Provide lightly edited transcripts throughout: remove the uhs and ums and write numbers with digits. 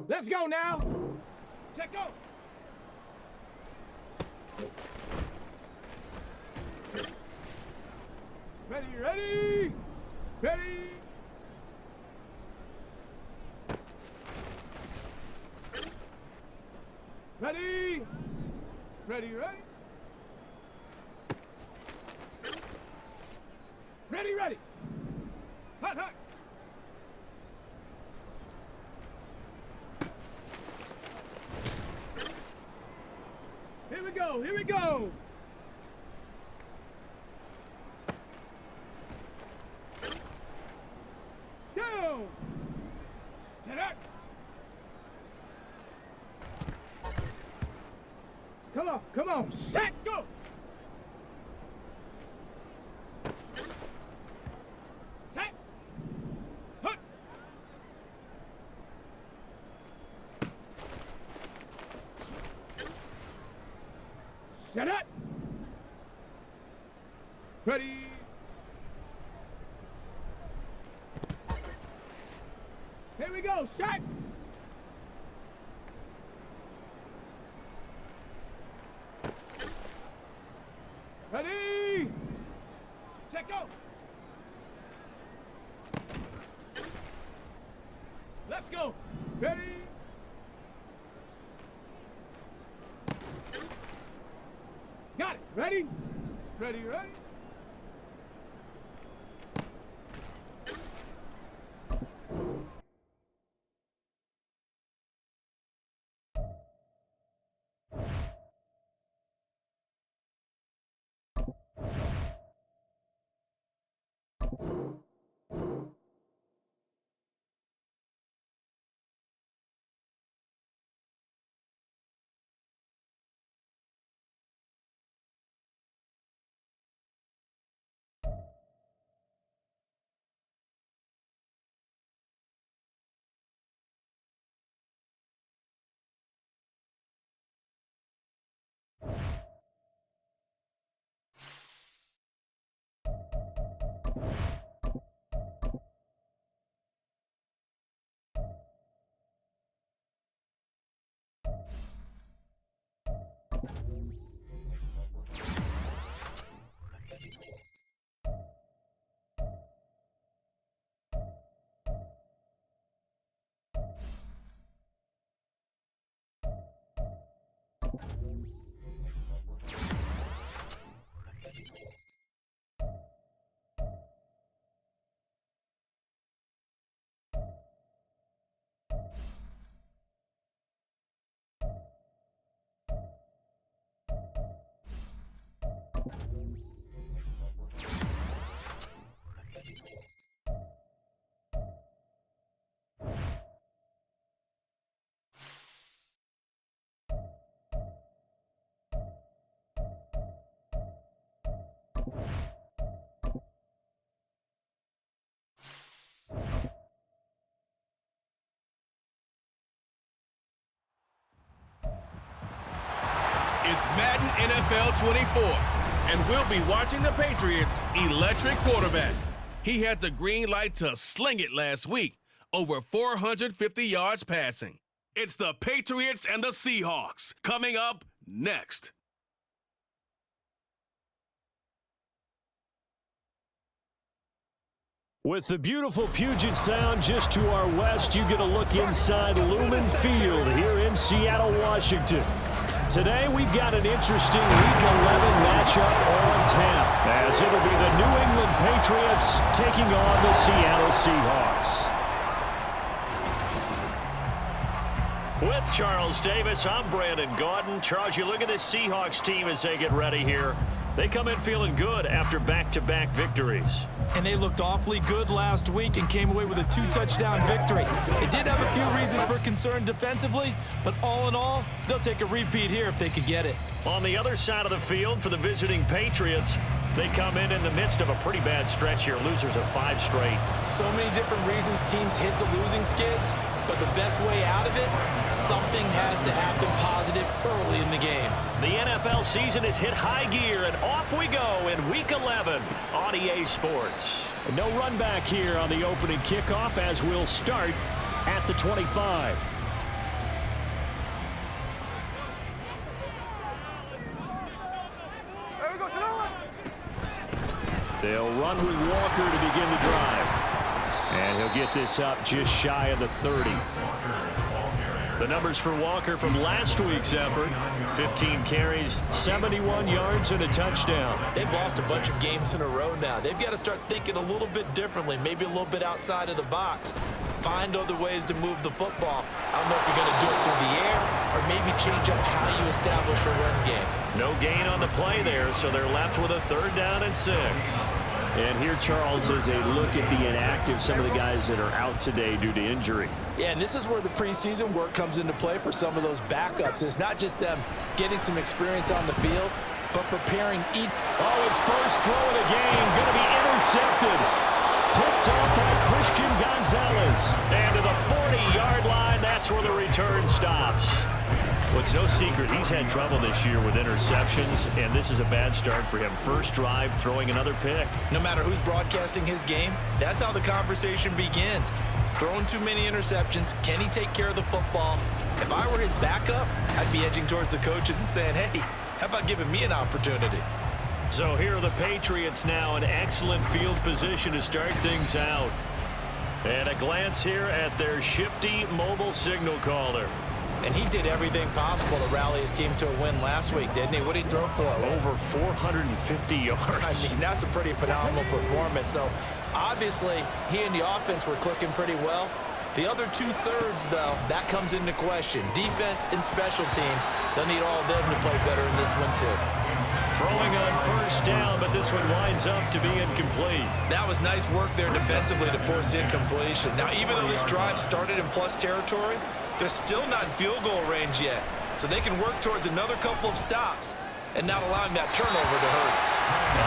Let's go now. Check go. Ready, ready, ready. Ready, ready, ready. Ready, ready. Hot, hot. Here we go, here we go. Down. Get up. Come on, set, go. Set. Hut. Set up. Ready. Here we go, set. Ready. Set, go. Let's go. Ready. Got it. Ready? Ready, ready? It's Madden NFL 24, and we'll be watching the Patriots' electric quarterback. He had the green light to sling it last week, over 450 yards passing. It's the Patriots and the Seahawks coming up next. With the beautiful Puget Sound just to our west, you get a look inside Lumen Field here in Seattle, Washington. Today, we've got an interesting Week 11 matchup on tap, as it'll be the New England Patriots taking on the Seattle Seahawks. With Charles Davis, I'm Brandon Gaudin. Charles, you look at this Seahawks team as they get ready here. They come in feeling good after back-to-back victories. And they looked awfully good last week and came away with a 2-touchdown victory. They did have a few reasons for concern defensively, but all in all, they'll take a repeat here if they could get it. On the other side of the field for the visiting Patriots, they come in the midst of a pretty bad stretch here, losers of 5 straight. So many different reasons teams hit the losing skids, but the best way out of it, something has to happen positive early in the game. The NFL season has hit high gear, and off we go in Week 11 on EA Sports. No run back here on the opening kickoff as we'll start at the 25. They'll run with Walker to begin the drive. And he'll get this up just shy of the 30. The numbers for Walker from last week's effort: 15 carries, 71 yards, and a touchdown. They've lost a bunch of games in a row now. They've got to start thinking a little bit differently, maybe a little bit outside of the box. Find other ways to move the football. I don't know if you're going to do it through the air or maybe change up how you establish a run game. No gain on the play there, so they're left with a 3rd down and 6. And here, Charles, is a look at the inactive, some of the guys that are out today due to injury. Yeah, and this is where the preseason work comes into play for some of those backups. It's not just them getting some experience on the field, but preparing each. Oh, his first throw of the game, going to be intercepted. Picked off by Christian Gonzalez. And to the 40-yard line, that's where the return stops. Well, it's no secret he's had trouble this year with interceptions, and this is a bad start for him. First drive, throwing another pick. No matter who's broadcasting his game, that's how the conversation begins. Throwing too many interceptions, can he take care of the football? If I were his backup, I'd be edging towards the coaches and saying, hey, how about giving me an opportunity? So here are the Patriots now in excellent field position to start things out. And a glance here at their shifty mobile signal caller. And he did everything possible to rally his team to a win last week, didn't he? What did he throw for? Over 450 yards. I mean, that's a pretty phenomenal performance. So, obviously, he and the offense were clicking pretty well. The other 2/3, though, that comes into question. Defense and special teams, they'll need all of them to play better in this one, too. Throwing on first down, but this one winds up to be incomplete. That was nice work there defensively to force incompletion. Now, even though this drive started in plus territory, they're still not in field goal range yet. So they can work towards another couple of stops and not allowing that turnover to hurt.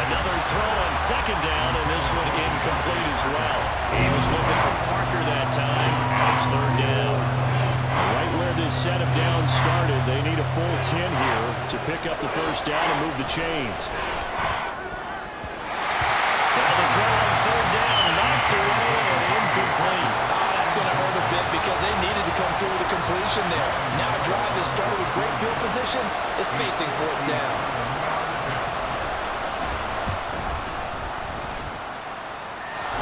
Another throw on 2nd down, and this one incomplete as well. He was looking for Parker that time. It's 3rd down. Right where this set of downs started, they need a full 10 here to pick up the first down and move the chains. Now the throw on 3rd down, knocked away and incomplete. That's going to hurt a bit because they needed to come through with a completion there. Now a drive that started with great field position is facing 4th down.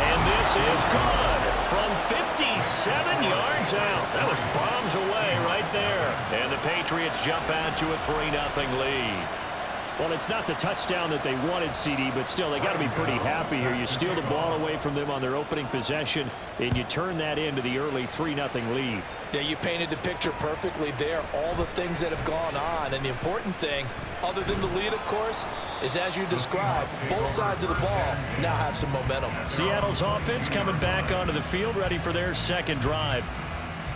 And this is good from 57 yards out. That was bombs away right there. And the Patriots jump out to a 3-0 lead. Well, it's not the touchdown that they wanted, CD, but still, they got to be pretty happy here. You steal the ball away from them on their opening possession, and you turn that into the early 3-0 lead. Yeah, you painted the picture perfectly there, all the things that have gone on. And the important thing, other than the lead, of course, is as you described, both sides of the ball now have some momentum. Seattle's offense coming back onto the field, ready for their second drive.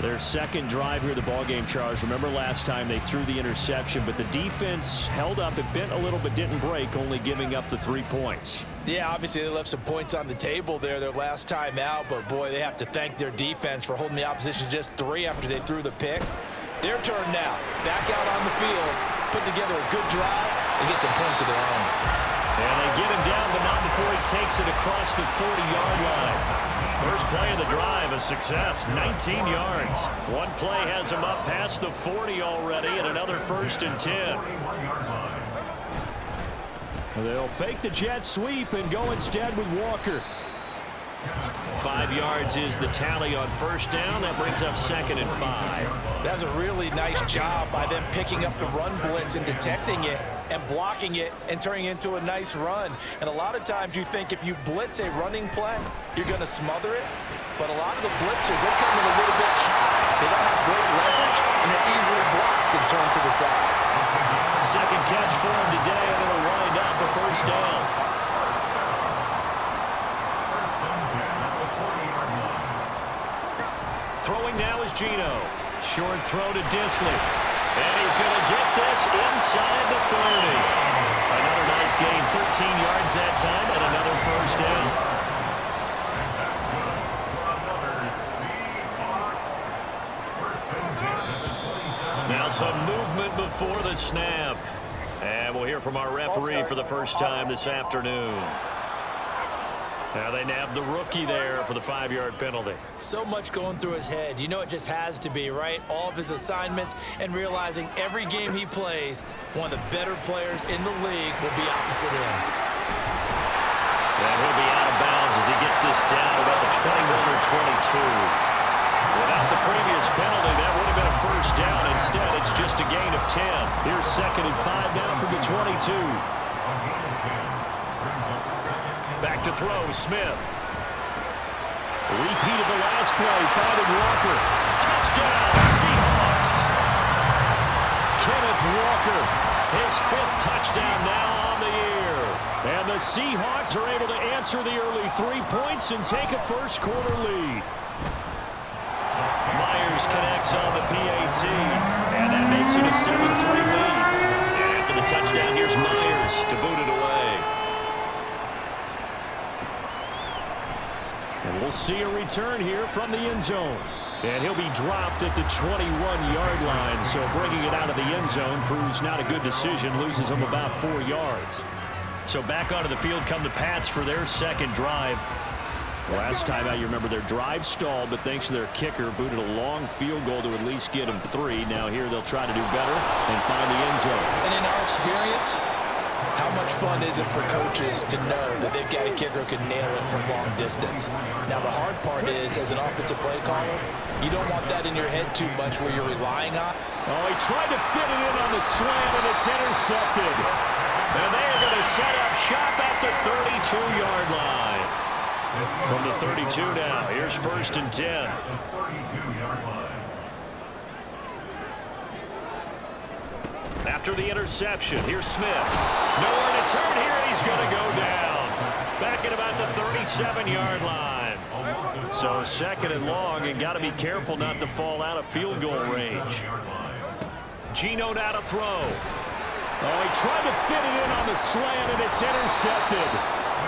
Their second drive here, the ballgame, Charles. Remember last time they threw the interception, but the defense held up. It bent a little but didn't break, only giving up the 3 points. Yeah, obviously they left some points on the table there their last time out, but boy, they have to thank their defense for holding the opposition just 3 after they threw the pick. Their turn now. Back out on the field. put together a good drive and get some points of their own. And they get him down, but not before he takes it across the 40-yard line. First play of the drive, a success, 19 yards. One play has him up past the 40 already, and another 1st and 10. They'll fake the jet sweep and go instead with Walker. 5 yards is the tally on 1st down. That brings up 2nd and 5. That's a really nice job by them picking up the run blitz and detecting it and blocking it and turning it into a nice run. And a lot of times you think if you blitz a running play, you're going to smother it. But a lot of the blitzers, they come in a little bit high. They don't have great leverage, and they're easily blocked and turned to the side. Second catch for him today, and it'll wind up a 1st down. Throwing now is Geno. Short throw to Disley. And he's going to get this inside the 30. Another nice gain, 13 yards that time, and another 1st down. Now some movement before the snap. And we'll hear from our referee for the first time this afternoon. Now they nabbed the rookie there for the 5-yard penalty. So much going through his head. You know it just has to be, right? All of his assignments and realizing every game he plays, one of the better players in the league will be opposite him. And he'll be out of bounds as he gets this down about the 21 or 22. Without the previous penalty, that would have been a 1st down. Instead, it's just a gain of 10. Here's 2nd and 5 now from the 22. Back to throw, Smith. Repeat of the last play, finding Walker. Touchdown, Seahawks. Kenneth Walker, his 5th touchdown now on the year. And the Seahawks are able to answer the early 3 points and take a 1st quarter lead. Myers connects on the PAT, and that makes it a 7-3 lead. And after the touchdown, here's Myers to boot it away. And we'll see a return here from the end zone. And he'll be dropped at the 21-yard line, so bringing it out of the end zone proves not a good decision, loses him about 4 yards. So back onto the field come the Pats for their 2nd drive. Last time out, you remember their drive stalled, but thanks to their kicker, booted a long field goal to at least get them 3. Now here they'll try to do better and find the end zone. And in our experience, how much fun is it for coaches to know that they've got a kicker who can nail it from long distance? Now, the hard part is, as an offensive play caller, you don't want that in your head too much where you're relying on. Oh, he tried to fit it in on the slam, and it's intercepted. And they are going to set up shop at the 32-yard line. From the 32 now, here's 1st and 10. After the interception, here's Smith. Nowhere to turn here, and he's going to go down. Back at about the 37-yard line. So 2nd and long, and got to be careful not to fall out of field goal range. Geno now to throw. Oh, he tried to fit it in on the slant, and it's intercepted.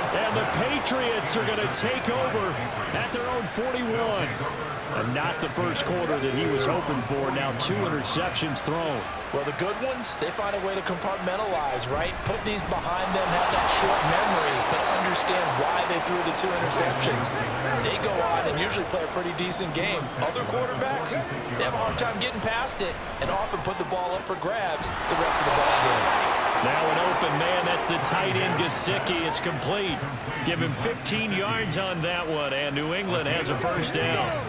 And the Patriots are going to take over at their own 41. And not the 1st quarter that he was hoping for. Now 2 interceptions thrown. Well, the good ones, they find a way to compartmentalize, right? Put these behind them, have that short memory, but understand why they threw the 2 interceptions. They go on and usually play a pretty decent game. Other quarterbacks, they have a hard time getting past it and often put the ball up for grabs the rest of the ball game. Now an open man, that's the tight end Gesicki. It's complete. Give him 15 yards on that one, and New England has a 1st down.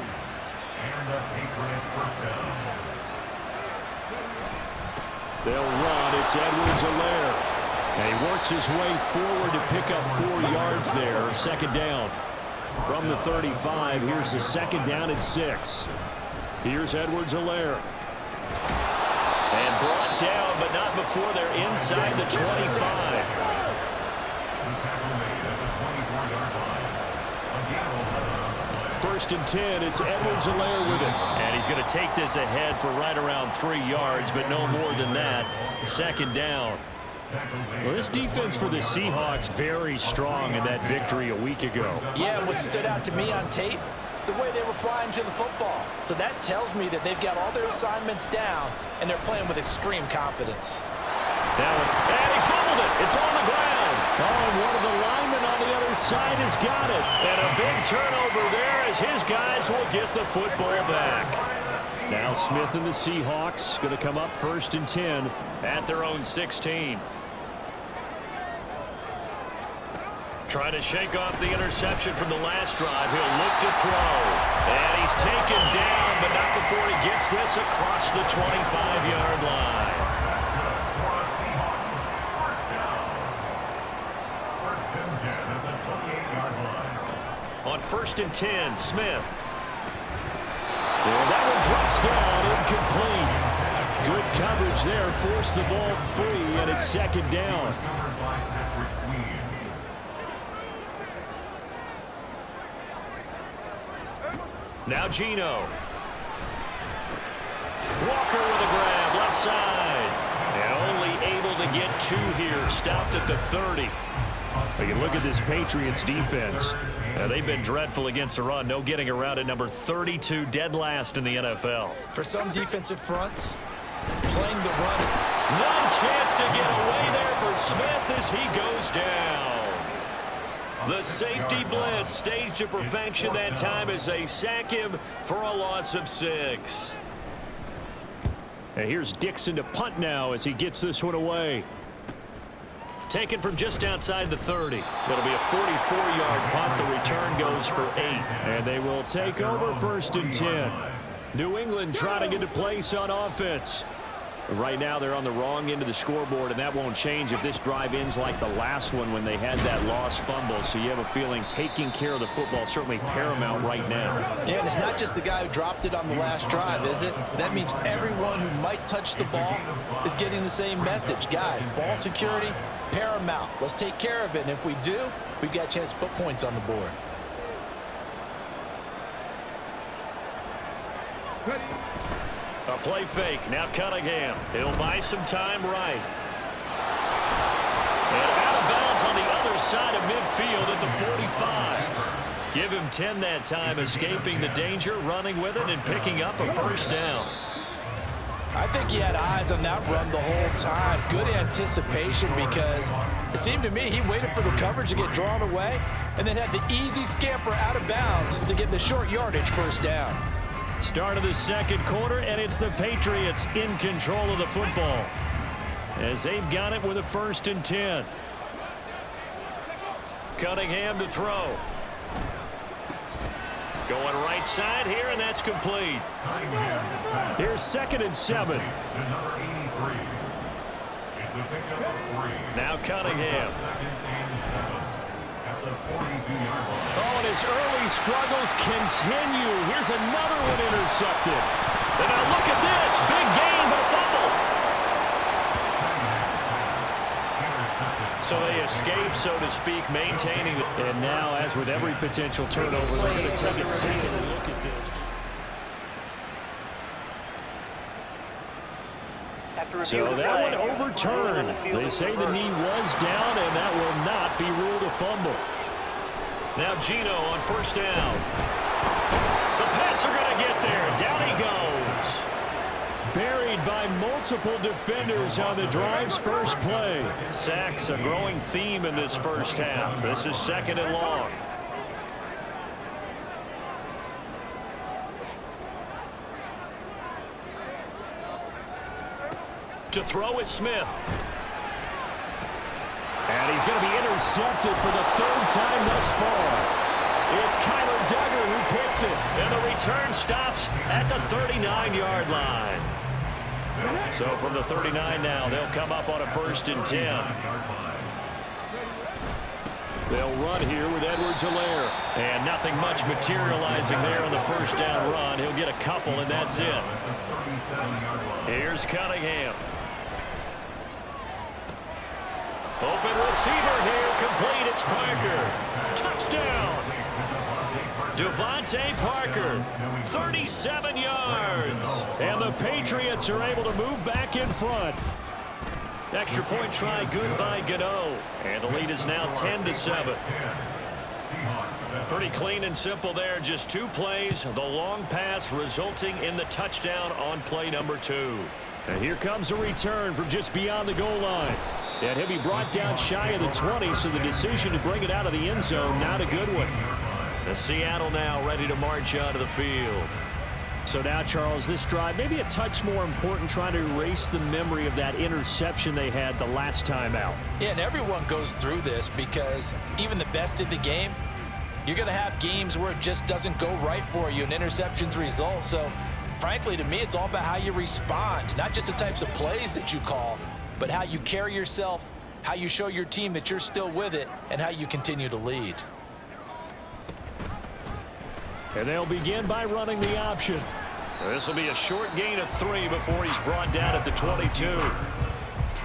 They'll run. It's Edwards-Helaire. And he works his way forward to pick up 4 yards there. 2nd down. From the 35, here's the 2nd down at 6. Here's Edwards-Helaire. And brought down, but not before they're inside the 25. First and 10, it's Edwards-Helaire with it. And he's going to take this ahead for right around 3 yards, but no more than that. 2nd down. Well, this defense for the Seahawks, very strong in that victory a week ago. Yeah, what stood out to me on tape, the way they were flying to the football. So that tells me that they've got all their assignments down, and they're playing with extreme confidence. And he fumbled it. It's on the ground. Oh, and one of the linemen on the other side has got it. And a big turnover there as his guys will get the football back. Now Smith and the Seahawks going to come up 1st and 10 at their own 16. Trying to shake off the interception from the last drive. He'll look to throw. And he's taken down, but not before he gets this across the 25-yard line. On 1st and 10, Smith. And that one drops down, incomplete. Good coverage there, forced the ball free, and it's 2nd down. Now Geno. Walker with a grab, left side. And only able to get 2 here, stopped at the 30. You can look at this Patriots defense. They've been dreadful against the run. No getting around at number 32, dead last in the NFL. For some defensive fronts, playing the run. No chance to get away there for Smith as he goes down. The safety blitz staged to perfection that time as they sack him for a loss of 6. And here's Dixon to punt now as he gets this one away. Taken from just outside the 30. It'll be a 44-yard punt. The return goes for 8. And they will take over 1st and 10. New England trying to get a place on offense. Right now they're on the wrong end of the scoreboard, and that won't change if this drive ends like the last one when they had that lost fumble. So you have a feeling taking care of the football is certainly paramount right now. Yeah, and it's not just the guy who dropped it on the last drive, is it? That means everyone who might touch the ball is getting the same message. Guys, ball security, paramount. Let's take care of it, and if we do, we've got a chance to put points on the board. A play fake. Now Cunningham. He'll buy some time right. And out of bounds on the other side of midfield at the 45. Give him 10 that time, escaping the danger, running with it, and picking up a 1st down. I think he had eyes on that run the whole time. Good anticipation because it seemed to me he waited for the coverage to get drawn away and then had the easy scamper out of bounds to get the short yardage 1st down. Start of the 2nd quarter, and it's the Patriots in control of the football as they've got it with a 1st and 10. Cunningham to throw. Going right side here, and that's complete. Here's 2nd and 7. Now Cunningham. Oh, and his early struggles continue. Here's another one intercepted. And now look at this. Big gain, but a fumble. So they escape, so to speak, maintaining it. And now, as with every potential turnover, they're going to take a second look at this. So that one overturned. They say the knee was down, and that will not be ruled a fumble. Now Geno on 1st down. The Pats are going to get there. Down he goes. Buried by multiple defenders on the drive's first play. Sacks a growing theme in this 1st half. This is 2nd and long. To throw is Smith. And he's going to be intercepted for the 3rd time thus far. It's Kyler Duggar who picks it. And the return stops at the 39-yard line. So from the 39 now, they'll come up on a 1st and 10. They'll run here with Edwards-Helaire. And nothing much materializing there on the 1st down run. He'll get a couple, and that's it. Here's Cunningham. Open receiver here, complete, it's Parker. Touchdown! Devontae Parker, 37 yards. And the Patriots are able to move back in front. Extra point try, good by Gano. And the lead is now 10-7. Pretty clean and simple there, just 2 plays. The long pass resulting in the touchdown on play number 2. And here comes a return from just beyond the goal line. And he'll be brought down shy of the 20, so the decision to bring it out of the end zone, not a good one. The Seattle now ready to march onto the field. So now, Charles, this drive maybe a touch more important, trying to erase the memory of that interception they had the last time out. Yeah, and everyone goes through this because even the best in the game, you're going to have games where it just doesn't go right for you and interceptions result. So, frankly, to me, it's all about how you respond, not just the types of plays that you call, but how you carry yourself, how you show your team that you're still with it, and how you continue to lead. And they'll begin by running the option. This will be a short gain of 3 before he's brought down at the 22.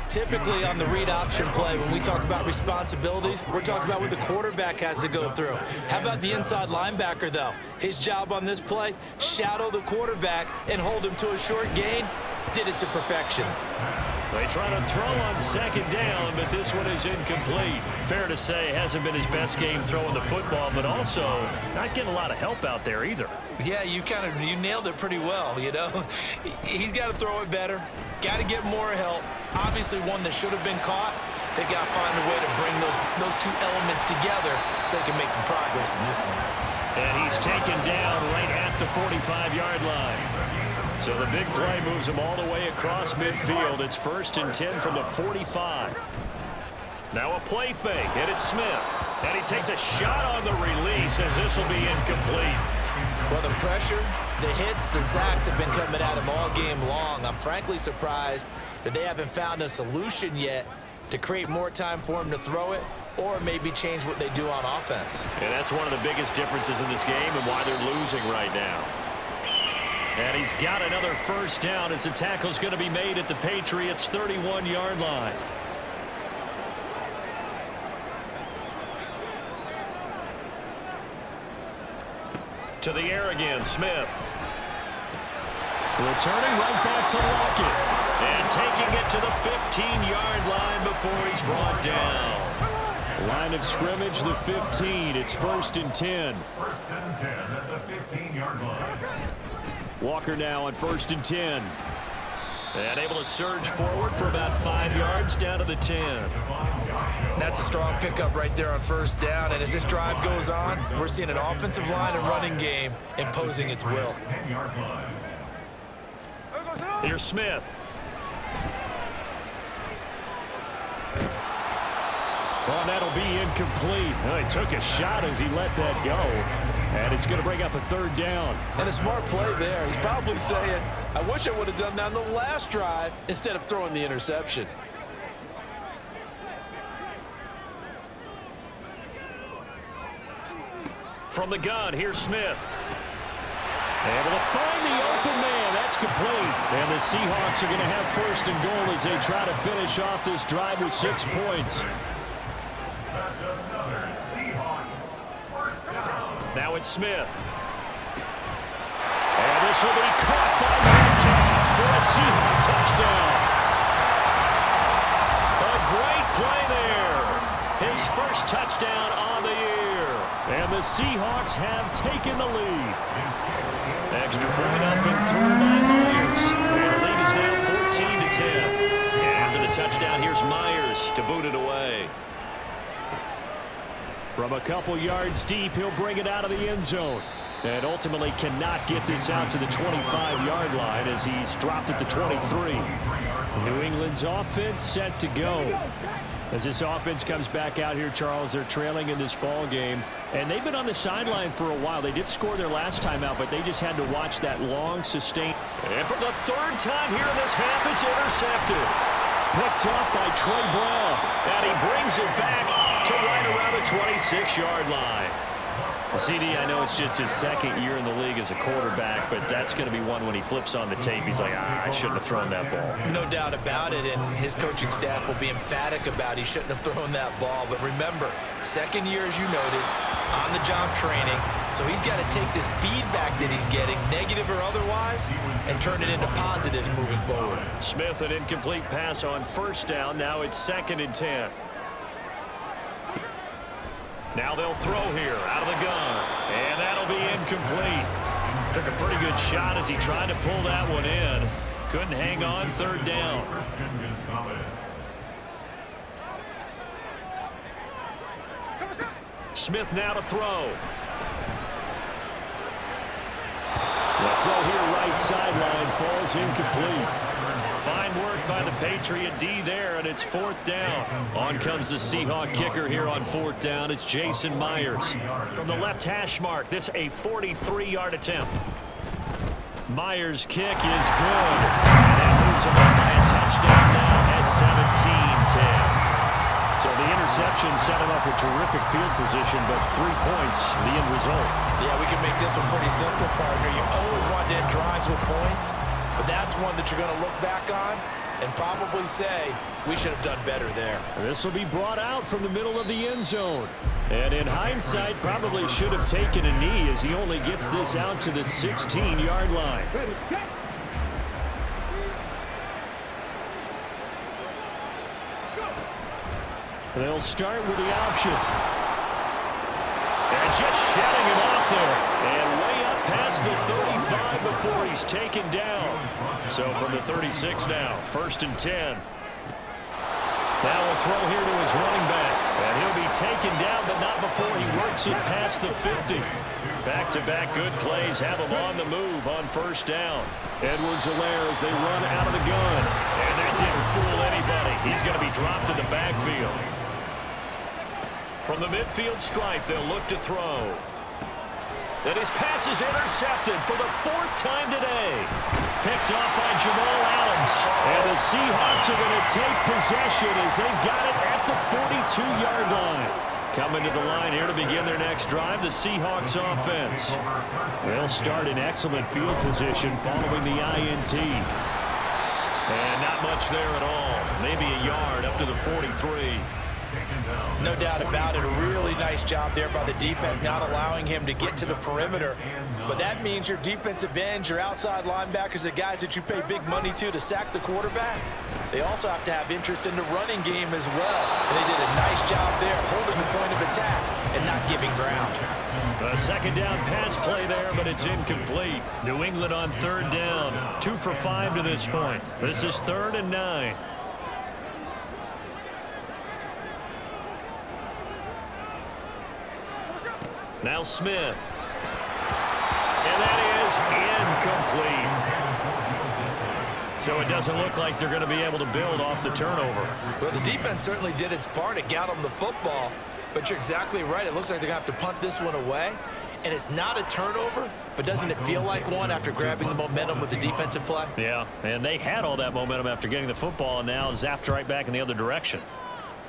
Typically on the read option play, when we talk about responsibilities, we're talking about what the quarterback has to go through. How about the inside linebacker, though? His job on this play, shadow the quarterback and hold him to a short gain. Did it to perfection. They try to throw on second down, but this one is incomplete. Fair to say, hasn't been his best game throwing the football, but also not getting a lot of help out there either. Yeah, you nailed it pretty well, you know. He's got to throw it better, got to get more help. Obviously one that should have been caught. They got to find a way to bring those two elements together so they can make some progress in this one. And he's taken down right at the 45-yard line. So the big play moves him all the way across midfield. It's 1st and 10 from the 45. Now a play fake, and it's Smith. And he takes a shot on the release as this will be incomplete. Well, the pressure, the hits, the sacks have been coming at him all game long. I'm frankly surprised that they haven't found a solution yet to create more time for him to throw it or maybe change what they do on offense. And that's one of the biggest differences in this game and why they're losing right now. And he's got another first down as the tackle's going to be made at the Patriots' 31-yard line. To the air again, Smith. Returning right back to Lockett. And taking it to the 15-yard line before he's brought down. Line of scrimmage, the 15. It's 1st and 10. 1st and 10 at the 15-yard line. Walker now on 1st and 10. And able to surge forward for about 5 yards down to the 10. That's a strong pickup right there on 1st down. And as this drive goes on, we're seeing an offensive line and running game imposing its will. Here's Smith. Well, that'll be incomplete. Well, he took a shot as he let that go. And it's going to bring up a 3rd down. And a smart play there. He's probably saying, I wish I would have done that on the last drive instead of throwing the interception. From the gun, here's Smith. Able to find the open man. That's complete. And the Seahawks are going to have 1st and goal as they try to finish off this drive with 6 points. That's another Seahawks first down. Now it's Smith. And this will be caught by Cunningham for a Seahawk touchdown. A great play there. His first touchdown on the year. And the Seahawks have taken the lead. Extra point up and through by Myers. And the lead is now 14-10. And after the touchdown, here's Myers to boot it away. From a couple yards deep, he'll bring it out of the end zone. And ultimately cannot get this out to the 25-yard line as he's dropped at the 23. New England's offense set to go. As this offense comes back out here, Charles, they're trailing in this ball game. And they've been on the sideline for a while. They did score their last time out, but they just had to watch that long, sustained. And for the 3rd time here in this half, it's intercepted. Picked off by Trey Brown. And he brings it back to right around the 26-yard line. CD, I know it's just his 2nd year in the league as a quarterback, but that's going to be one when he flips on the tape. He's like, I shouldn't have thrown that ball. No doubt about it, and his coaching staff will be emphatic about he shouldn't have thrown that ball. But remember, 2nd year, as you noted, on-the-job training, so he's got to take this feedback that he's getting, negative or otherwise, and turn it into positives moving forward. Smith, an incomplete pass on 1st down. Now it's 2nd and 10. Now they'll throw here out of the gun, and that'll be incomplete. Took a pretty good shot as he tried to pull that one in. Couldn't hang on, third down. Smith now to throw. The throw here right sideline falls incomplete. Fine work by the Patriot D there, and it's fourth down. On comes the Seahawk kicker here on fourth down. It's Jason Myers. From the left hash mark, this a 43-yard attempt. Myers' kick is good. And that moves him up by a touchdown now at 17-10. So the interception set him up a terrific field position, but 3 points, the end result. Yeah, we can make this one pretty simple, partner. You always want to end drives with points, but that's one that you're going to look back on and probably say, we should have done better there. This will be brought out from the middle of the end zone. And in hindsight, probably should have taken a knee as he only gets this out to the 16-yard line. They'll start with the option. And just shutting him off there. And way up past the 35 before he's taken down. So from the 36 now, 1st and 10. Now a throw here to his running back. And he'll be taken down, but not before he works it past the 50. Back-to-back good plays have him on the move on 1st down. Edwards-Helaire as they run out of the gun. And that didn't fool anybody. He's going to be dropped in the backfield. From the midfield stripe, they'll look to throw. And his pass is intercepted for the 4th time today. Picked off by Jamal Adams. And the Seahawks are going to take possession as they've got it at the 42-yard line. Coming to the line here to begin their next drive, the Seahawks offense. They'll start in excellent field position following the INT. And not much there at all. Maybe a yard up to the 43. No doubt about it. A really nice job there by the defense, not allowing him to get to the perimeter. But that means your defensive ends, your outside linebackers, the guys that you pay big money to sack the quarterback, they also have to have interest in the running game as well. And they did a nice job there holding the point of attack and not giving ground. A 2nd down pass play there, but it's incomplete. New England on 3rd down. 2 for 5 to this point. This is 3rd and 9. Now Smith. And that is incomplete. So it doesn't look like they're going to be able to build off the turnover. Well, the defense certainly did its part. It got them the football. But you're exactly right. It looks like they're going to have to punt this one away. And it's not a turnover, but doesn't it feel like one after grabbing the momentum with the defensive play? Yeah, and they had all that momentum after getting the football and now zapped right back in the other direction.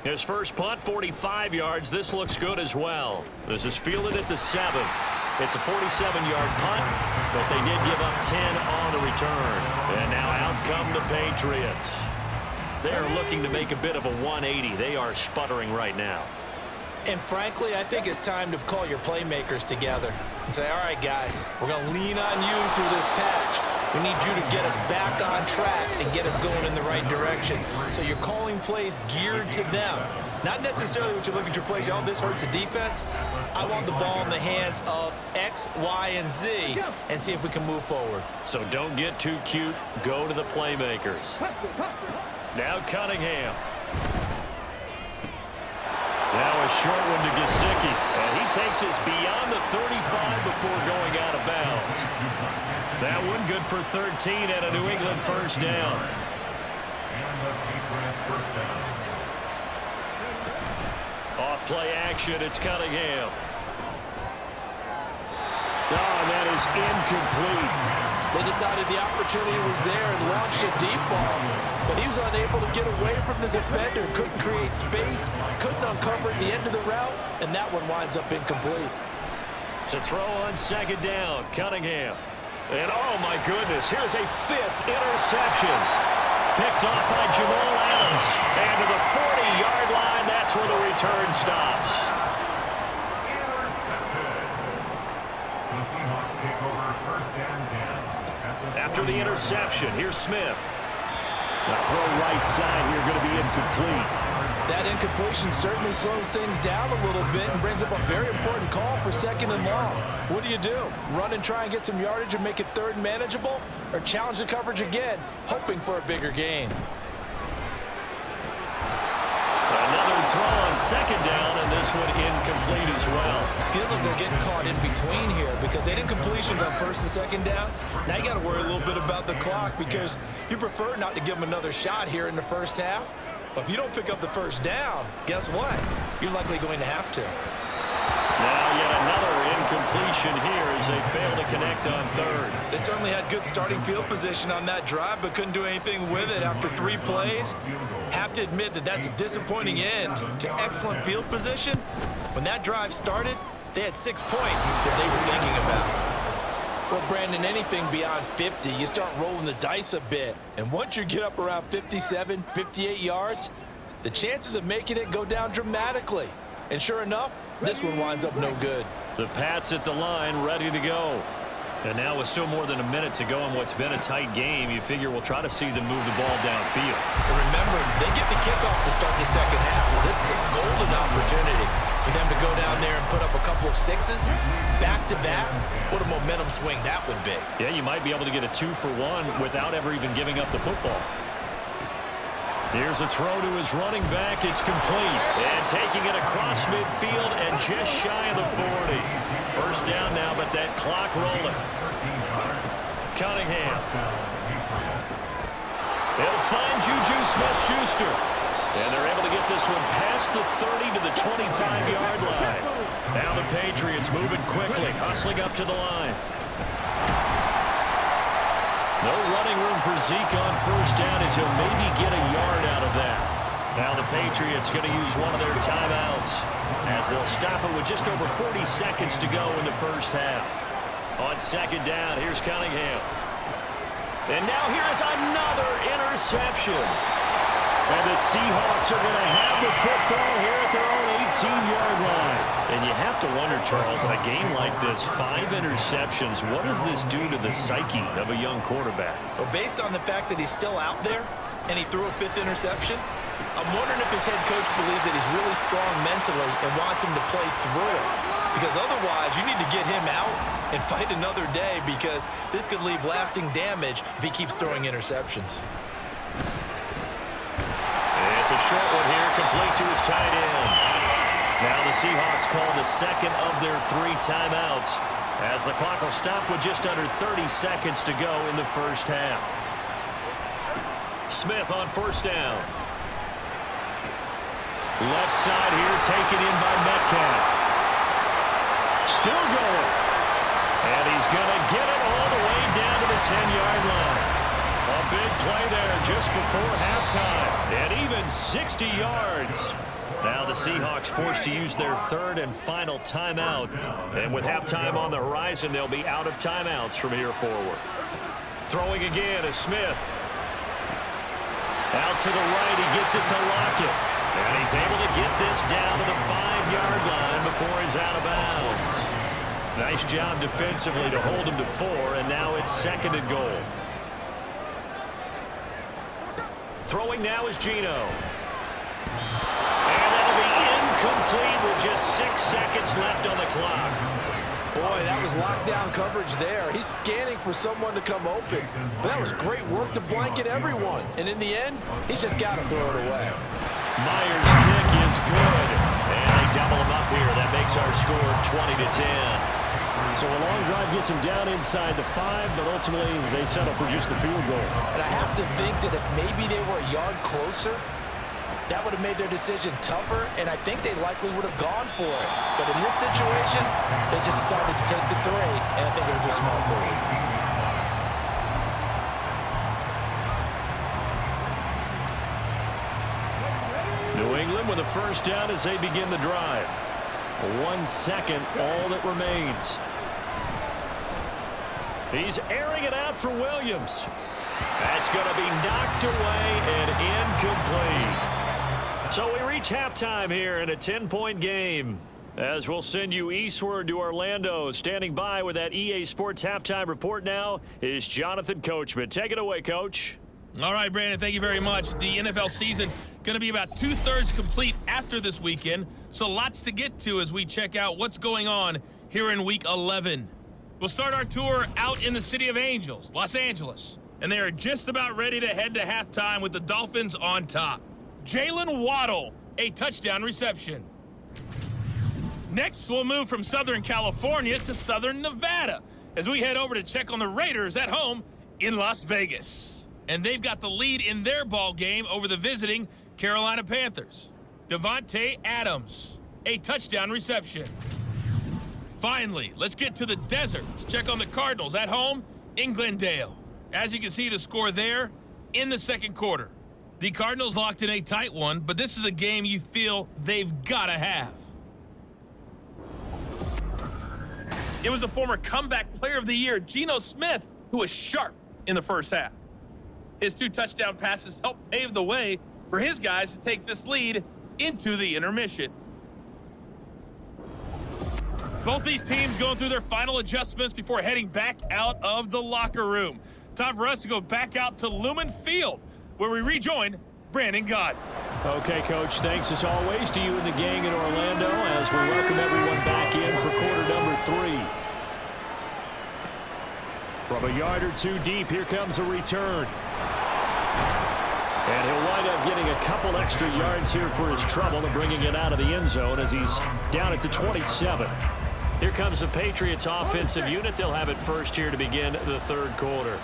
His first punt, 45 yards. This looks good as well. This is fielded at the 7. It's a 47-yard punt, but they did give up 10 on the return. And now out come the Patriots. They're looking to make a bit of a 180. They are sputtering right now. And frankly, I think it's time to call your playmakers together and say, all right, guys, we're going to lean on you through this patch. We need you to get us back on track and get us going in the right direction. So you're calling plays geared to them. Not necessarily when you look at your plays, oh, this hurts the defense. I want the ball in the hands of X, Y, and Z and see if we can move forward. So don't get too cute. Go to the playmakers. Now Cunningham. Now a short one to Gesicki. And he takes us beyond the 35 before going out of bounds. That one good for 13 and a New England 1st down. Off play action, it's Cunningham. Oh, and that is incomplete. They decided the opportunity was there and launched a deep ball, but he was unable to get away from the defender, couldn't create space, couldn't uncover at the end of the route, and that one winds up incomplete. To throw on 2nd down, Cunningham. And oh my goodness, here's a 5th interception. Picked off by Jamal Adams. And to the 40-yard line, that's where the return stops. The Seahawks take over 1st and 10. After the interception, here's Smith. The throw right side here going to be incomplete. That incompletion certainly slows things down a little bit and brings up a very important call for 2nd and long. What do? Run and try and get some yardage and make it 3rd and manageable? Or challenge the coverage again, hoping for a bigger gain? Another throw on 2nd down, and this one incomplete as well. Feels like they're getting caught in between here because they had incompletions on 1st and 2nd down. Now you got to worry a little bit about the clock because you prefer not to give them another shot here in the first half. But if you don't pick up the 1st down, guess what? You're likely going to have to. Now yet another incompletion here as they fail to connect on 3rd. They certainly had good starting field position on that drive, but couldn't do anything with it after 3 plays. Have to admit that that's a disappointing end to excellent field position. When that drive started, they had 6 points that they were thinking about. Well, Brandon, anything beyond 50, you start rolling the dice a bit. And once you get up around 57, 58 yards, the chances of making it go down dramatically. And sure enough, this one winds up no good. The Pats at the line, ready to go. And now with still more than a minute to go in what's been a tight game, you figure we'll try to see them move the ball downfield. And remember, they get the kickoff to start the 2nd half, so this is a golden opportunity for them to go down there and put up a couple of 6s back-to-back. What a momentum swing that would be. Yeah, you might be able to get a 2-for-1 without ever even giving up the football. Here's a throw to his running back. It's complete. And taking it across midfield and just shy of the 40. 1st down now, but that clock rolling. Cunningham. They'll find Juju Smith-Schuster. And they're able to get this one past the 30 to the 25-yard line. Now the Patriots moving quickly, hustling up to the line. No running room for Zeke on 1st down as he'll maybe get a yard out of that. Now the Patriots going to use one of their timeouts as they'll stop it with just over 40 seconds to go in the 1st half. On 2nd down, here's Cunningham. And now here's another interception. And the Seahawks are going to have the football here at their own 18-yard line. And you have to wonder, Charles, in a game like this, 5 interceptions, what does this do to the psyche of a young quarterback? Well, based on the fact that he's still out there and he threw a 5th interception, I'm wondering if his head coach believes that he's really strong mentally and wants him to play through it. Because otherwise, you need to get him out and fight another day because this could leave lasting damage if he keeps throwing interceptions. It's a short one here, complete to his tight end. Now the Seahawks call the 2nd of their 3 timeouts as the clock will stop with just under 30 seconds to go in the 1st half. Smith on 1st down. Left side here taken in by Metcalf. Still going. And he's going to get it all the way down to the 10-yard line. A big play there just before halftime. And even 60 yards. Now the Seahawks forced to use their 3rd and final timeout. And with halftime on the horizon, they'll be out of timeouts from here forward. Throwing again is Smith. Out to the right, he gets it to Lockett. And he's able to get this down to the 5-yard line before he's out of bounds. Nice job defensively to hold him to 4, and now it's 2nd and goal. Throwing now is Geno. And that'll be incomplete with just 6 seconds left on the clock. Boy, that was lockdown coverage there. He's scanning for someone to come open. But that was great work to blanket everyone. And in the end, he's just got to throw it away. Myers' kick is good. And they double him up here. That makes our score 20-10. So a long drive gets him down inside the 5, but ultimately they settle for just the field goal. And I have to think that if maybe they were a yard closer, that would have made their decision tougher, and I think they likely would have gone for it. But in this situation, they just decided to take the 3, and I think it was a smart move. New England with a 1st down as they begin the drive. 1 second, all that remains. He's airing it out for Williams. That's going to be knocked away and incomplete. So we reach halftime here in a 10-point game. As we'll send you eastward to Orlando. Standing by with that EA Sports halftime report now is Jonathan Coachman. Take it away, Coach. All right, Brandon, thank you very much. The NFL season going to be about 2/3 complete after this weekend, so lots to get to as we check out what's going on here in Week 11. We'll start our tour out in the City of Angels, Los Angeles, and they are just about ready to head to halftime with the Dolphins on top. Jalen Waddle, a touchdown reception. Next, we'll move from Southern California to Southern Nevada as we head over to check on the Raiders at home in Las Vegas. And they've got the lead in their ball game over the visiting Carolina Panthers. Devontae Adams, a touchdown reception. Finally, let's get to the desert to check on the Cardinals at home in Glendale. As you can see, the score there in the second quarter. The Cardinals locked in a tight one, but this is a game you feel they've got to have. It was the former comeback player of the year, Geno Smith, who was sharp in the first half. His 2 touchdown passes helped pave the way for his guys to take this lead into the intermission. Both these teams going through their final adjustments before heading back out of the locker room. Time for us to go back out to Lumen Field, where we rejoin Brandon Gott. Okay, Coach, thanks as always to you and the gang in Orlando as we welcome everyone back in for quarter number 3. From a yard or 2 deep, here comes a return. And he'll wind up getting a couple extra yards here for his trouble and bringing it out of the end zone as he's down at the 27. Here comes the Patriots offensive unit. They'll have it first here to begin the third quarter.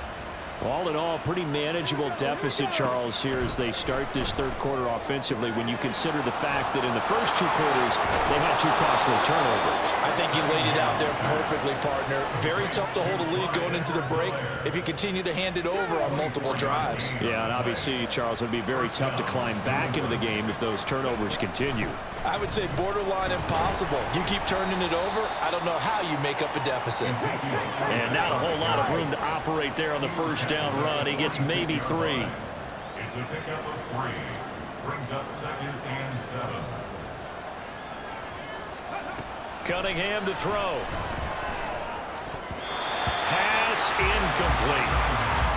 All in all, pretty manageable deficit, Charles, here as they start this third quarter offensively when you consider the fact that in the first 2 quarters, they had 2 costly turnovers. I think you laid it out there perfectly, partner. Very tough to hold a lead going into the break if you continue to hand it over on multiple drives. Yeah, and obviously, Charles, it would be very tough to climb back into the game if those turnovers continue. I would say borderline impossible. You keep turning it over, I don't know how you make up a deficit. And not a whole lot of room to operate there on the first down run. He gets maybe 3. It's a pickup of 3. Brings up 2nd and 7. Cunningham to throw. Pass incomplete.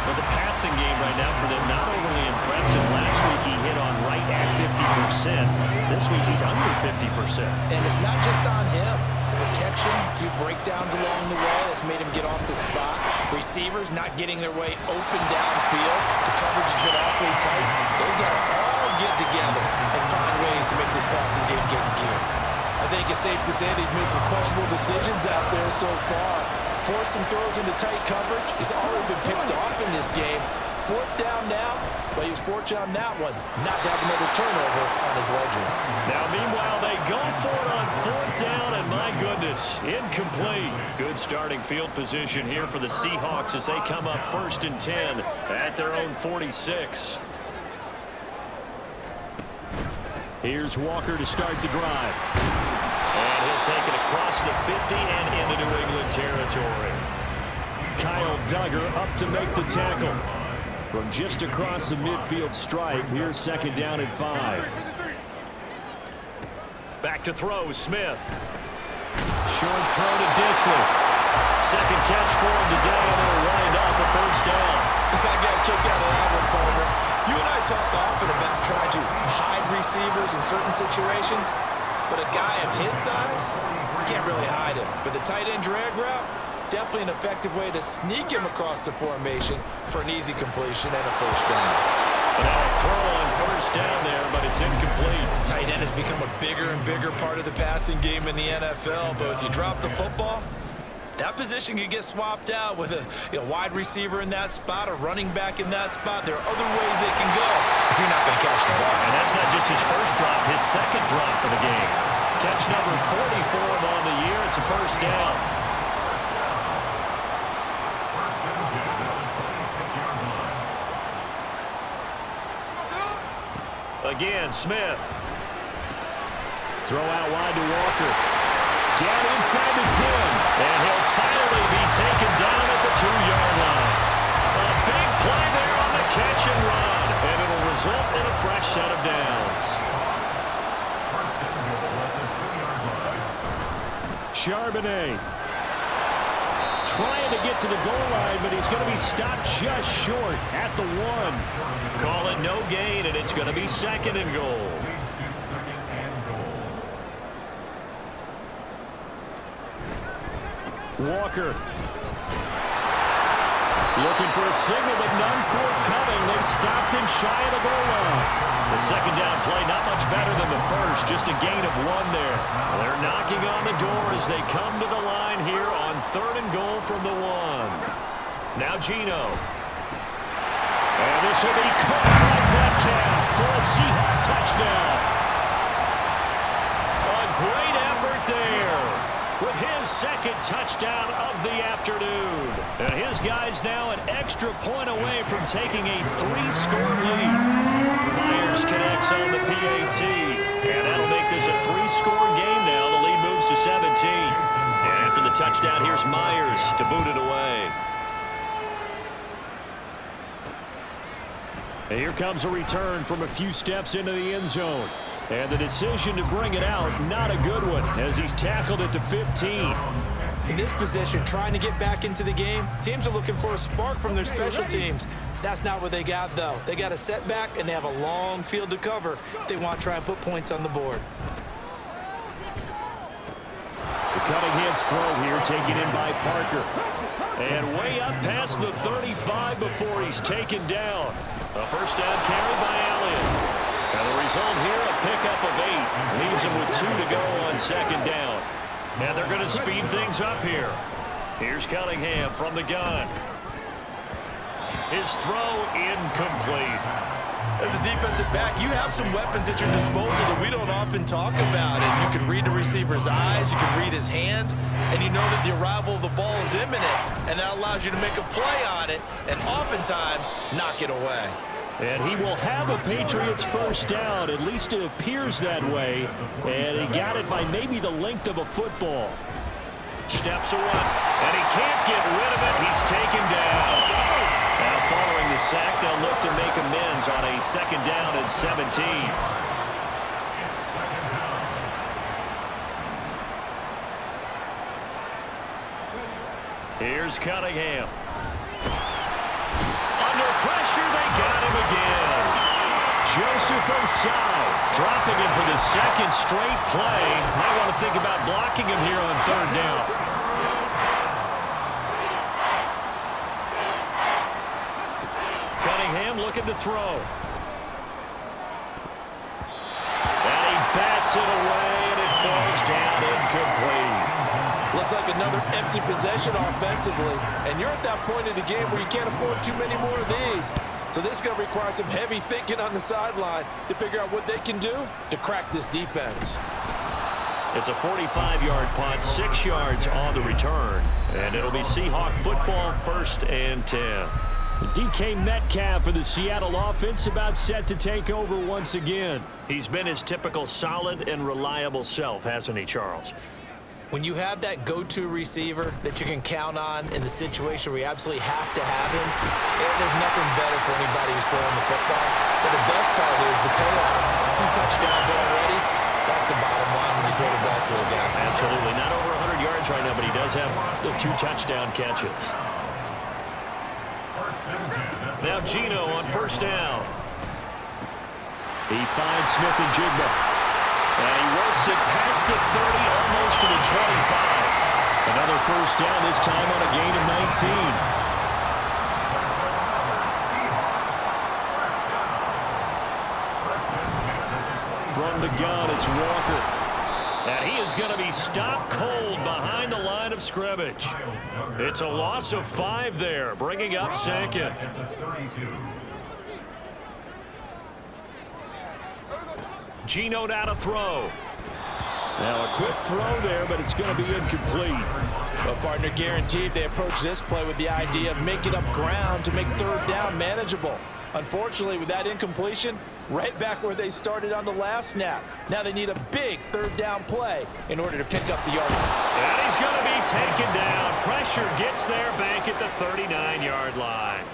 But the passing game right now for them not overly impressive. Last week he hit on right at 50%. This week he's under 50%. And it's not just on him. Protection, a few breakdowns along the way that's made him get off the spot. Receivers not getting their way open downfield. The coverage has been awfully tight. They've got to all get together and find ways to make this passing game get in gear. I think it's safe to say that he's made some questionable decisions out there so far. Forced some throws into tight coverage. He's already been picked off in this game. 4th down now, but he was fortunate on that one. Not to have another turnover on his ledger. Now, meanwhile, they go for it on 4th down, and my goodness, incomplete. Good starting field position here for the Seahawks as they come up 1st and 10 at their own 46. Here's Walker to start the drive. And he'll take it across the 50 and into New England territory. Kyle Duggar up to make the tackle. From just across the midfield stripe, here's 2nd down and 5. Back to throw, Smith. Short throw to Disley. 2nd catch for him today, and it'll wind up a 1st down. I got a kick out of that one, partner. You and I talk often about trying to hide receivers in certain situations. But a guy of his size, can't really hide him. But the tight end drag route, definitely an effective way to sneak him across the formation for an easy completion and a 1st down. And now a throw on 1st down there, but it's incomplete. Tight end has become a bigger and bigger part of the passing game in the NFL. But if you drop the football, that position can get swapped out with a wide receiver in that spot, a running back in that spot. There are other ways it can go if you're not going to catch the ball. And that's not just his first drop, his 2nd drop of the game. Catch number 40 for him on the year. It's a 1st down. Again, Smith. Throw out wide to Walker. Down inside the 10. And he'll finally be taken down at the 2-yard line. A big play there on the catch and run. And it'll result in a fresh set of downs. Charbonnet. trying to get to the goal line, but he's going to be stopped just short at the 1. Call it no gain, and it's going to be 2nd and goal. Walker. Looking for a signal, but none forthcoming. They stopped him shy of the goal line. The 2nd down play, not much better than the first, just a gain of 1 there. They're knocking on the door as they come to the line here on 3rd and goal from the 1. Now Geno. And this will be caught by Metcalf for a Seahawk touchdown. A great effort there with his 2nd touchdown of the afternoon. And his guys now an extra point away from taking a 3-score lead. Myers connects on the PAT. And that'll make this a 3-score game now. The lead moves to 17. And after the touchdown, here's Myers to boot it away. And here comes a return from a few steps into the end zone. And the decision to bring it out, not a good one, as he's tackled at the 15. In this position, trying to get back into the game, teams are looking for a spark from their special teams. That's not what they got, though. They got a setback, and they have a long field to cover if they want to try and put points on the board. The Cunningham's throw here taken in by Parker. And way up past the 35 before he's taken down. A 1st down carry by Elliott. And the result here, a pickup of 8. Leaves him with 2 to go on 2nd down. And they're going to speed things up here. Here's Cunningham from the gun. His throw incomplete. As a defensive back, you have some weapons at your disposal that we don't often talk about. And you can read the receiver's eyes, you can read his hands, and you know that the arrival of the ball is imminent. And that allows you to make a play on it and oftentimes knock it away. And he will have a Patriots 1st down. At least it appears that way. And he got it by maybe the length of a football. Steps away. And he can't get rid of it. He's taken down. Now following the sack, they'll look to make amends on a 2nd down and 17. Here's Cunningham. Under pressure, they got him again. Joseph Osai dropping him for the 2nd straight play. Might want to think about blocking him here on 3rd down. Cunningham looking to throw. And he bats it away, and it falls down incomplete. Looks like another empty possession offensively. And you're at that point in the game where you can't afford too many more of these. So this is going to require some heavy thinking on the sideline to figure out what they can do to crack this defense. It's a 45-yard punt, 6 yards on the return. And it'll be Seahawk football, 1st and 10. DK Metcalf for the Seattle offense about set to take over once again. He's been his typical solid and reliable self, hasn't he, Charles? When you have that go-to receiver that you can count on in the situation where you absolutely have to have him, there's nothing better for anybody who's throwing the football. But the best part is the payoff. 2 touchdowns already. That's the bottom line when you throw the ball to a guy. Absolutely. Not over 100 yards right now, but he does have the 2 touchdown catches. Now Geno on 1st down. He finds Smith and Jigba. And he works it past the 30, almost to the 25. Another 1st down, this time on a gain of 19. From the gun, it's Walker. And he is going to be stopped cold behind the line of scrimmage. It's a loss of 5 there, bringing up 2nd. Geno now to throw. Now a quick throw there, but it's going to be incomplete. Well, partner, guaranteed they approach this play with the idea of making up ground to make 3rd down manageable. Unfortunately, with that incompletion, right back where they started on the last snap. Now they need a big third down play in order to pick up the yardage. And he's going to be taken down. Pressure gets there back at the 39-yard line.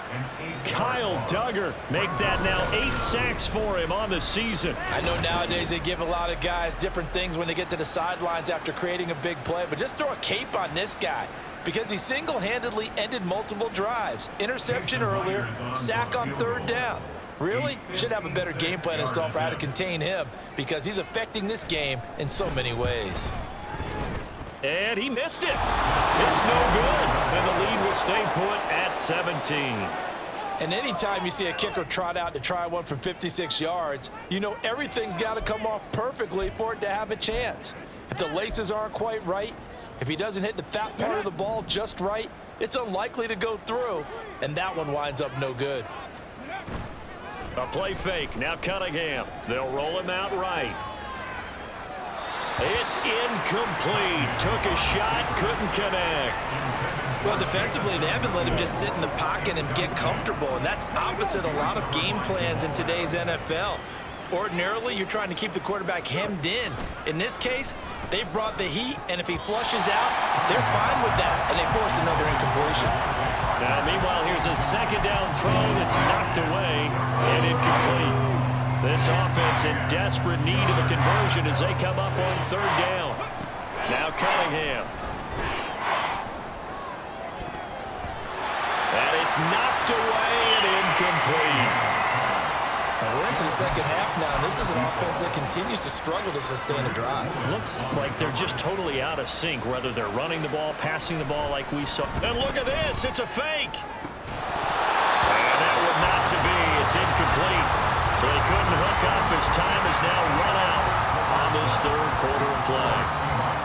Kyle Duggar make that now 8 sacks for him on the season. I know nowadays they give a lot of guys different things when they get to the sidelines after creating a big play, but just throw a cape on this guy because he single-handedly ended multiple drives. Interception earlier, sack on third down. Really? Should have a better game plan installed for how to contain him because he's affecting this game in so many ways. And he missed it. It's no good. And the lead will stay put at 17. And anytime you see a kicker trot out to try one from 56 yards, you know everything's got to come off perfectly for it to have a chance. If the laces aren't quite right, if he doesn't hit the fat part of the ball just right, it's unlikely to go through, and that one winds up no good. A play fake. Now Cunningham. They'll roll him out right. It's incomplete. Took a shot, couldn't connect. Well, defensively, they haven't let him just sit in the pocket and get comfortable, and that's opposite a lot of game plans in today's NFL. Ordinarily, you're trying to keep the quarterback hemmed in. In this case, they brought the heat, and if he flushes out, they're fine with that, and they force another incompletion. Now, meanwhile, here's a second down throw that's knocked away and incomplete. This offense in desperate need of a conversion as they come up on third down. Now Cunningham. And it's knocked away and incomplete. And we're into the second half now, and this is an offense that continues to struggle to sustain a drive. Looks like they're just totally out of sync, whether they're running the ball, passing the ball like we saw. And look at this, it's a fake. And that would not to be, it's incomplete. So they couldn't hook up as time is now run out on this third quarter of play.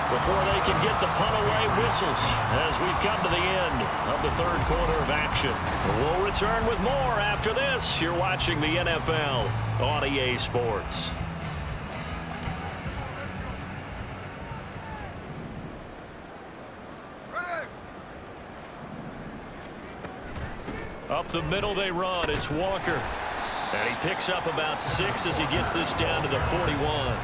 Before they can get the punt away, whistles as we've come to the end of the third quarter of action. We'll return with more after this. You're watching the NFL on EA Sports. Up the middle they run. It's Walker. And he picks up about 6 as he gets this down to the 41.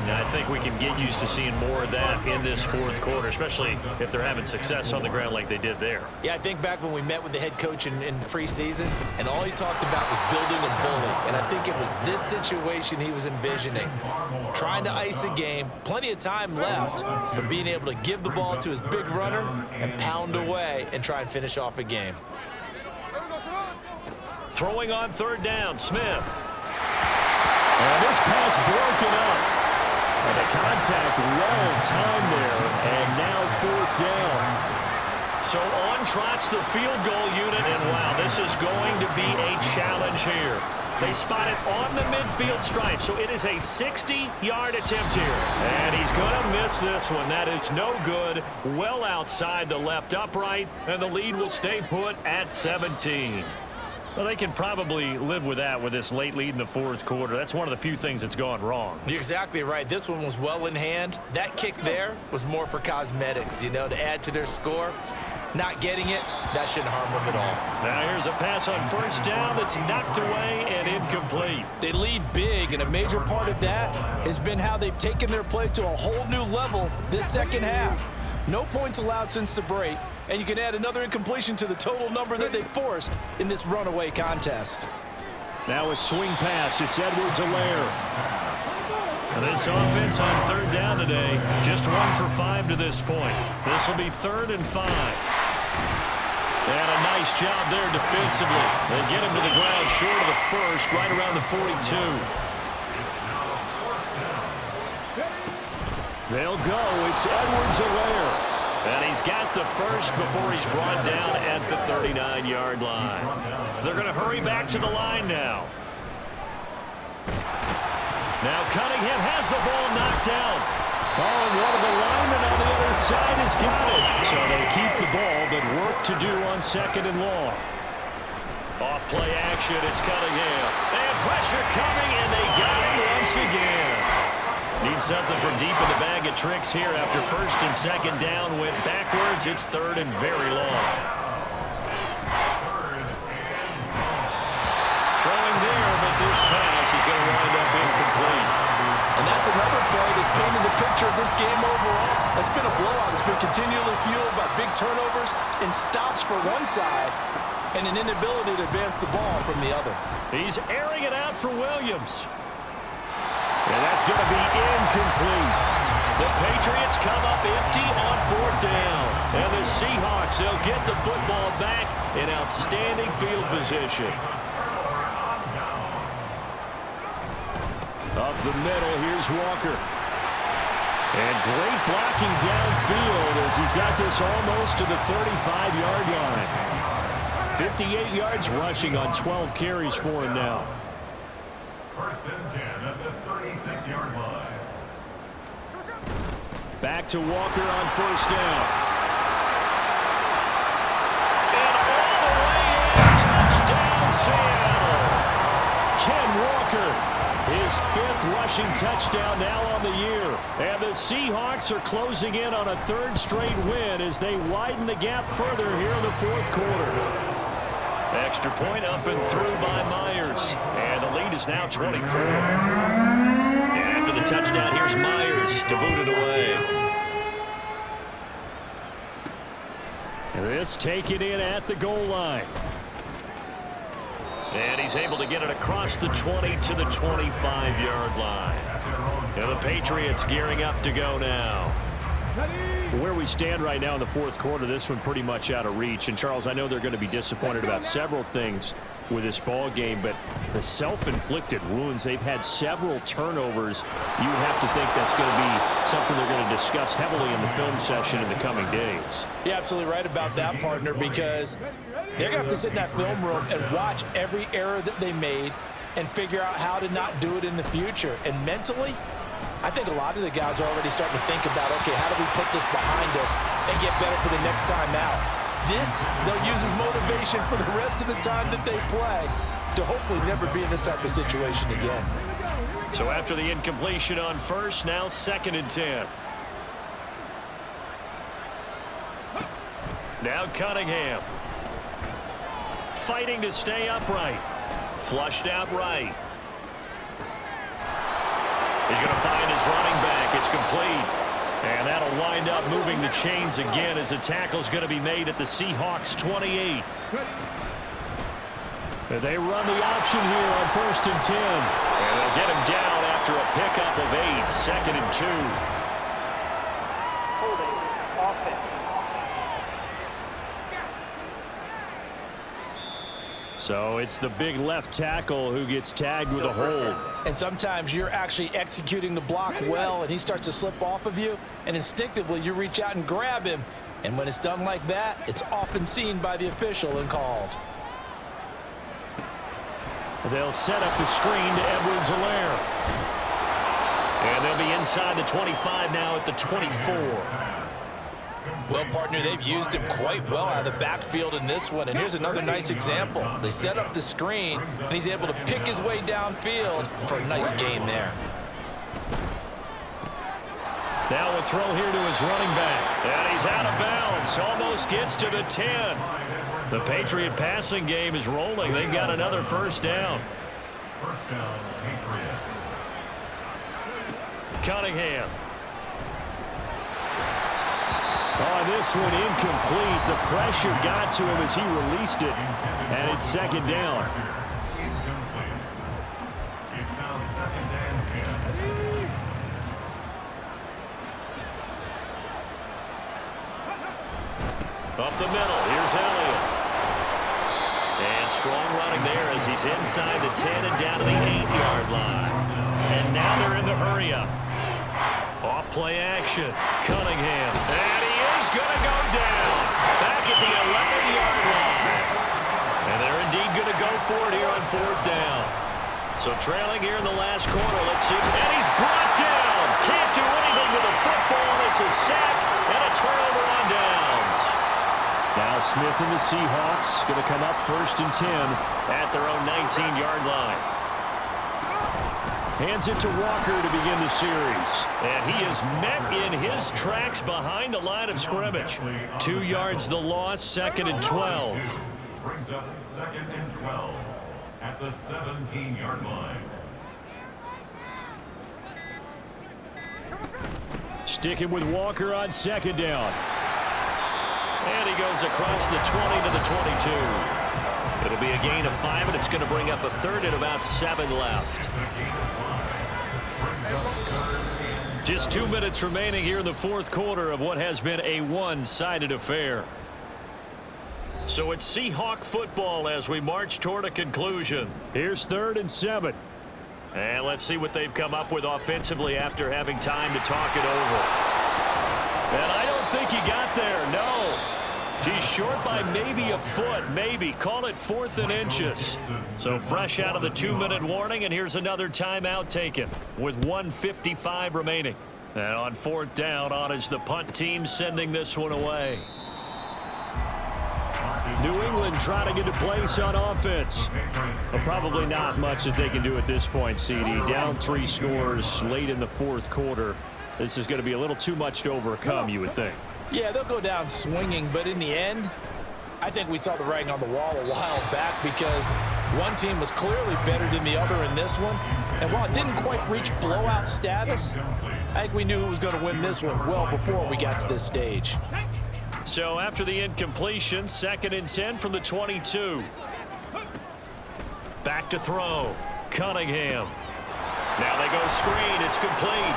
Now, I think we can get used to seeing more of that in this fourth quarter, especially if they're having success on the ground like they did there. Yeah, I think back when we met with the head coach in preseason, and all he talked about was building a bully. And I think it was this situation he was envisioning. Trying to ice a game, plenty of time left, but being able to give the ball to his big runner and pound away and try and finish off a game. Throwing on third down, Smith. And this pass broken up. And the contact well timed there, and now fourth down. So on trots the field goal unit, and wow, this is going to be a challenge here. They spot it on the midfield stripe, so it is a 60-yard attempt here. And he's going to miss this one. That is no good. Well outside the left upright, and the lead will stay put at 17. Well, they can probably live with that with this late lead in the fourth quarter. That's one of the few things that's gone wrong. You're exactly right. This one was well in hand. That kick there was more for cosmetics, you know, to add to their score. Not getting it, that shouldn't harm them at all. Now here's a pass on first down that's knocked away and incomplete. They lead big, and a major part of that has been how they've taken their play to a whole new level this second half. No points allowed since the break, and you can add another incompletion to the total number that they forced in this runaway contest. Now a swing pass. It's Edwards-Helaire. This offense on third down today, just 1 for 5 to this point. This will be 3rd and 5. And a nice job there defensively. They get him to the ground short of the first, right around the 42. They'll go. It's Edwards-Helaire. And he's got the first before he's brought down at the 39-yard line. They're going to hurry back to the line now. Now Cunningham has the ball knocked out. Oh, and one of the linemen on the other side has got it. So they keep the ball, but work to do on 2nd and long. Off play action, it's Cunningham. And pressure coming, and they got him once again. Need something from deep in the bag of tricks here after 1st and 2nd down. Went backwards. It's 3rd and very long. Throwing there, but this pass is going to wind up incomplete. And that's another play that's painted the picture of this game overall. It's been a blowout. It's been continually fueled by big turnovers and stops for one side and an inability to advance the ball from the other. He's airing it out for Williams. And that's going to be incomplete. The Patriots come up empty on 4th down. And the Seahawks, they'll get the football back in outstanding field position. Up the middle, here's Walker. And great blocking downfield as he's got this almost to the 35-yard line. 58 yards rushing on 12 carries for him now. 1st and 10 at the 36-yard line. Back to Walker on 1st down. And all the way in, touchdown Seattle. Ken Walker, his 5th rushing touchdown now on the year. And the Seahawks are closing in on a 3rd straight win as they widen the gap further here in the 4th quarter. Extra point up and through by Myers. And the lead is now 24. And after the touchdown, here's Myers to boot it away. And this taken in at the goal line. And he's able to get it across the 20 to the 25-yard line. And the Patriots gearing up to go now. Where we stand right now in the 4th quarter, this one pretty much out of reach. And, Charles, I know they're going to be disappointed about several things with this ball game, but the self-inflicted wounds, they've had several turnovers. You would have to think that's going to be something they're going to discuss heavily in the film session in the coming days. You're absolutely right about that, partner, because they're going to have to sit in that film room and watch every error that they made and figure out how to not do it in the future. And mentally, I think a lot of the guys are already starting to think about, okay, how do we put this behind us and get better for the next time out? This, they'll use as motivation for the rest of the time that they play to hopefully never be in this type of situation again. So after the incompletion on 1st, now 2nd and 10. Now Cunningham. Fighting to stay upright. Flushed out right. He's going to find his running back. It's complete. And that'll wind up moving the chains again as the tackle's going to be made at the Seahawks 28. They run the option here on 1st and 10. And they'll get him down after a pickup of 8. 2nd and 2. So it's the big left tackle who gets tagged with a hold. And sometimes you're actually executing the block well, and he starts to slip off of you, and instinctively you reach out and grab him. And when it's done like that, it's often seen by the official and called. They'll set up the screen to Edwards-Helaire. And they'll be inside the 25 now at the 24. Well, partner, they've used him quite well out of the backfield in this one. And here's another nice example. They set up the screen, and he's able to pick his way downfield for a nice gain there. Now a throw here to his running back. And he's out of bounds. Almost gets to the 10. The Patriot passing game is rolling. They've got another 1st down. 1st down, Patriots. Cunningham. Oh, this one incomplete. The pressure got to him as he released it. And it's 2nd down. Incomplete. It's now 2nd and 10. Up the middle. Here's Elliott. And strong running there as he's inside the 10 and down to the 8-yard line. And now they're in the hurry-up. Off-play action. Cunningham. And he is going to go down. Back at the 11-yard line. And they're indeed going to go for it here on 4th down. So trailing here in the last quarter. Let's see. And he's brought down. Can't do anything with the football. It's a sack and a turnover on downs. Now Smith and the Seahawks going to come up 1st and 10 at their own 19-yard line. Hands it to Walker to begin the series. And he is met in his tracks behind the line of scrimmage. 2 yards the loss, 2nd and 12. Brings up 2nd and 12 at the 17-yard line. Sticking with Walker on second down. And he goes across the 20 to the 22. It'll be a gain of 5, and it's going to bring up a third and about 7 left. Just 2 minutes remaining here in the fourth quarter of what has been a one-sided affair. So it's Seahawk football as we march toward a conclusion. Here's 3rd and 7. And let's see what they've come up with offensively after having time to talk it over. And I don't think he got there, no. He's short by maybe a foot, maybe. Call it 4th and inches. So fresh out of the 2-minute warning, and here's another timeout taken with 1:55 remaining. And on 4th down, on is the punt team sending this one away. New England trying to get a place on offense. Well, probably not much that they can do at this point, CD. Down 3 scores late in the fourth quarter. This is going to be a little too much to overcome, you would think. Yeah, they'll go down swinging, but in the end, I think we saw the writing on the wall a while back because one team was clearly better than the other in this one. And while it didn't quite reach blowout status, I think we knew who was going to win this one well before we got to this stage. So after the incompletion, 2nd and 10 from the 22. Back to throw. Cunningham. Now they go screen. It's complete.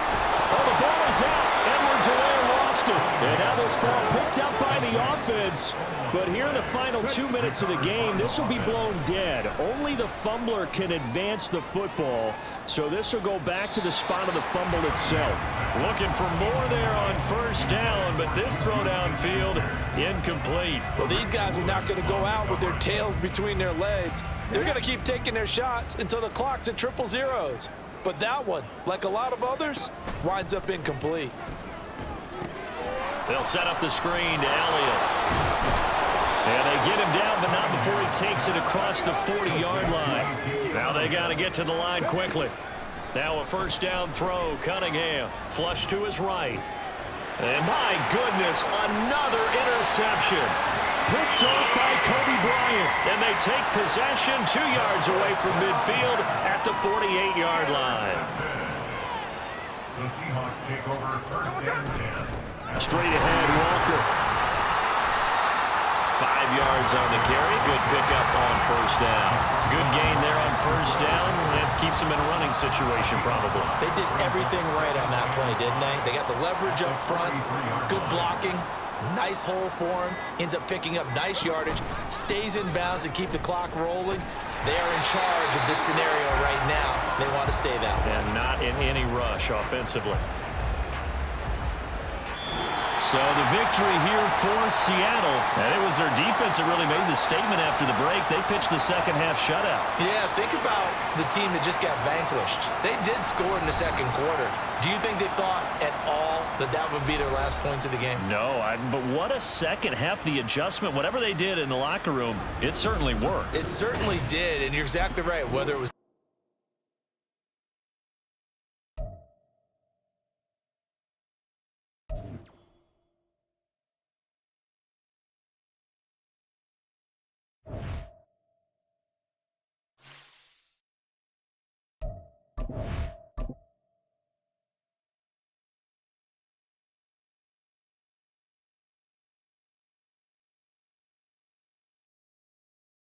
Oh, the ball is out. Edwards-Helaire lost it. And now this ball picked up by the offense. But here in the final 2 minutes of the game, this will be blown dead. Only the fumbler can advance the football. So this will go back to the spot of the fumble itself. Looking for more there on 1st down, but this throw downfield, incomplete. Well, these guys are not going to go out with their tails between their legs. They're going to keep taking their shots until the clock's at 000. But that one, like a lot of others, winds up incomplete. They'll set up the screen to Elliott. And they get him down, but not before he takes it across the 40-yard line. Now they got to get to the line quickly. Now a 1st down throw. Cunningham flush to his right. And my goodness, another interception. Picked off by Kobe Bryant. And they take possession 2 yards away from midfield at the 48-yard line. The Seahawks take over 1st and 10. Straight ahead, Walker. 5 yards on the carry. Good pickup on 1st down. Good gain there on 1st down. That keeps them in a running situation, probably. They did everything right on that play, didn't they? They got the leverage up front, good blocking, nice hole for him, ends up picking up nice yardage, stays in bounds and keep the clock rolling. They are in charge of this scenario right now. They want to stay that way. And not in any rush offensively. So the victory here for Seattle. And it was their defense that really made the statement after the break. They pitched the second half shutout. Yeah, think about the team that just got vanquished. They did score in the second quarter. Do you think they thought at all that that would be their last points of the game? No, but what a second half. The adjustment, whatever they did in the locker room, it certainly worked. It certainly did, and you're exactly right. Whether it was